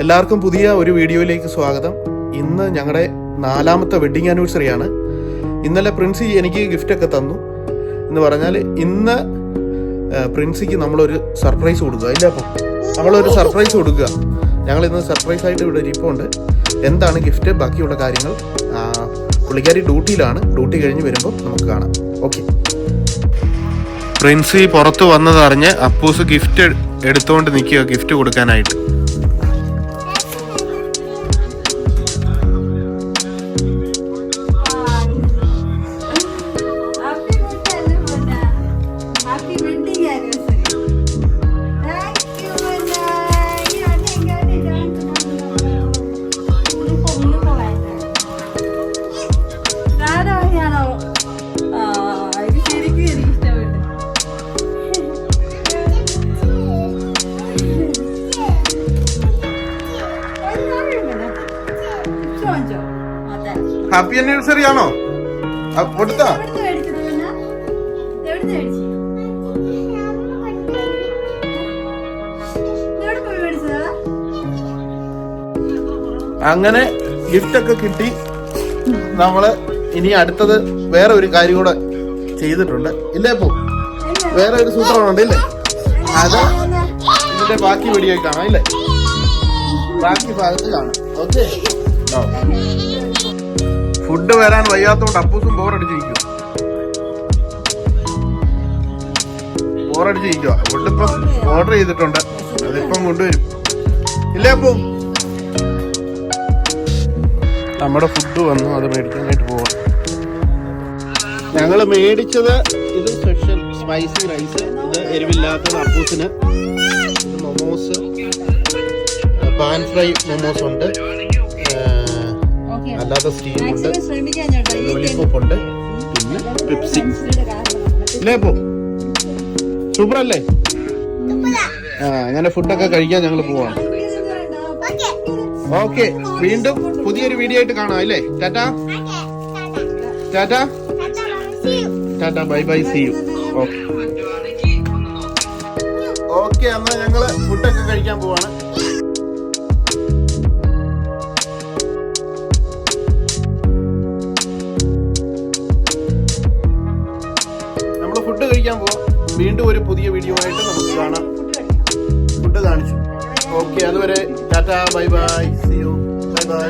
എല്ലാവർക്കും പുതിയ ഒരു വീഡിയോയിലേക്ക് സ്വാഗതം. ഇന്ന് ഞങ്ങളുടെ 4ാമത്തെ വെഡ്ഡിങ് ആനിവേഴ്സറി ആണ്. ഇന്നലെ പ്രിൻസി എനിക്ക് ഗിഫ്റ്റൊക്കെ തന്നു. എന്ന് പറഞ്ഞാൽ ഇന്ന് പ്രിൻസിക്ക് നമ്മളൊരു സർപ്രൈസ് കൊടുക്കുക. ഇല്ല, അപ്പം നമ്മളൊരു സർപ്രൈസ് കൊടുക്കുക. ഞങ്ങളിന്ന് സർപ്രൈസായിട്ട് ഇവിടെ ഇരിപ്പുണ്ട്. എന്താണ് ഗിഫ്റ്റ്, ബാക്കിയുള്ള കാര്യങ്ങൾ പുള്ളിക്കാരി ഡ്യൂട്ടിയിലാണ്. ഡ്യൂട്ടി കഴിഞ്ഞ് വരുമ്പോൾ നമുക്ക് കാണാം. ഓക്കെ. പ്രിൻസി പുറത്ത് വന്നതറിഞ്ഞ് അപ്പൂസ് ഗിഫ്റ്റ് എടുത്തുകൊണ്ട് നിൽക്കുക, ഗിഫ്റ്റ് കൊടുക്കാനായിട്ട്. ഹാപ്പി ആനിവേഴ്സറി ആണോ കൊടുത്ത? അങ്ങനെ ഗിഫ്റ്റ് ഒക്കെ കിട്ടി. നമ്മള് ഇനി അടുത്തത് വേറെ ഒരു കാര്യം കൂടെ ചെയ്തിട്ടുണ്ട്. ഇല്ലേ പോ, വേറെ ഒരു സൂത്രമുണ്ട് ഇല്ലേ? അത് ഇതിന്റെ ബാക്കി വീഡിയോ കാണാം. ഇല്ലേ, ബാക്കി ഭാഗത്ത് കാണാം. ഓക്കെ. ഫുഡ് വരാൻ വയ്യാത്തോണ്ട് അപ്പൂസും ബോറടിച്ചിരിക്കും. ഫുഡ് ഇപ്പം ഓർഡർ ചെയ്തിട്ടുണ്ട്, അതിപ്പം കൊണ്ടുവരും. ഇല്ലേ അപ്പൂ? നമ്മുടെ ഫുഡ് വന്നു, അത് മേടിക്കാനായിട്ട് പോവാം. ഞങ്ങൾ മേടിച്ചത് ഇത് സ്പെഷ്യൽ സ്പൈസി റൈസ്, ഇത് എരിവില്ലാത്തത് അപ്പൂസിന്. മൊമോസ്, പാൻ ഫ്രൈ മൊമോസ് ഉണ്ട്, അല്ലാതെ സ്റ്റീം ഉണ്ട്, ലോലിപോപ്പ് ഉണ്ട്, പിന്നെ പെപ്സി. ഇല്ലേ പോ, സൂപ്പർ അല്ലേ? അങ്ങനെ ഫുഡൊക്കെ കഴിക്കാൻ ഞങ്ങൾ പോവാണ്. ഓക്കെ, വീണ്ടും പുതിയൊരു വീഡിയോ ആയിട്ട് കാണാം. അല്ലേ? Tata tata tata, bye bye, see you. Okay okay, എന്നാൽ ഞങ്ങള് ഫുഡൊക്കെ കഴിക്കാൻ പോവാണ്. ഫുഡ് കഴിക്കാൻ പോവാം. വീണ്ടും ഒരു പുതിയ വീഡിയോ ആയിട്ട് നമുക്ക് കാണാം. ഫുഡ് കാണിച്ചു. ഓക്കെ, അതുവരെ tata, bye bye, see you, bye by.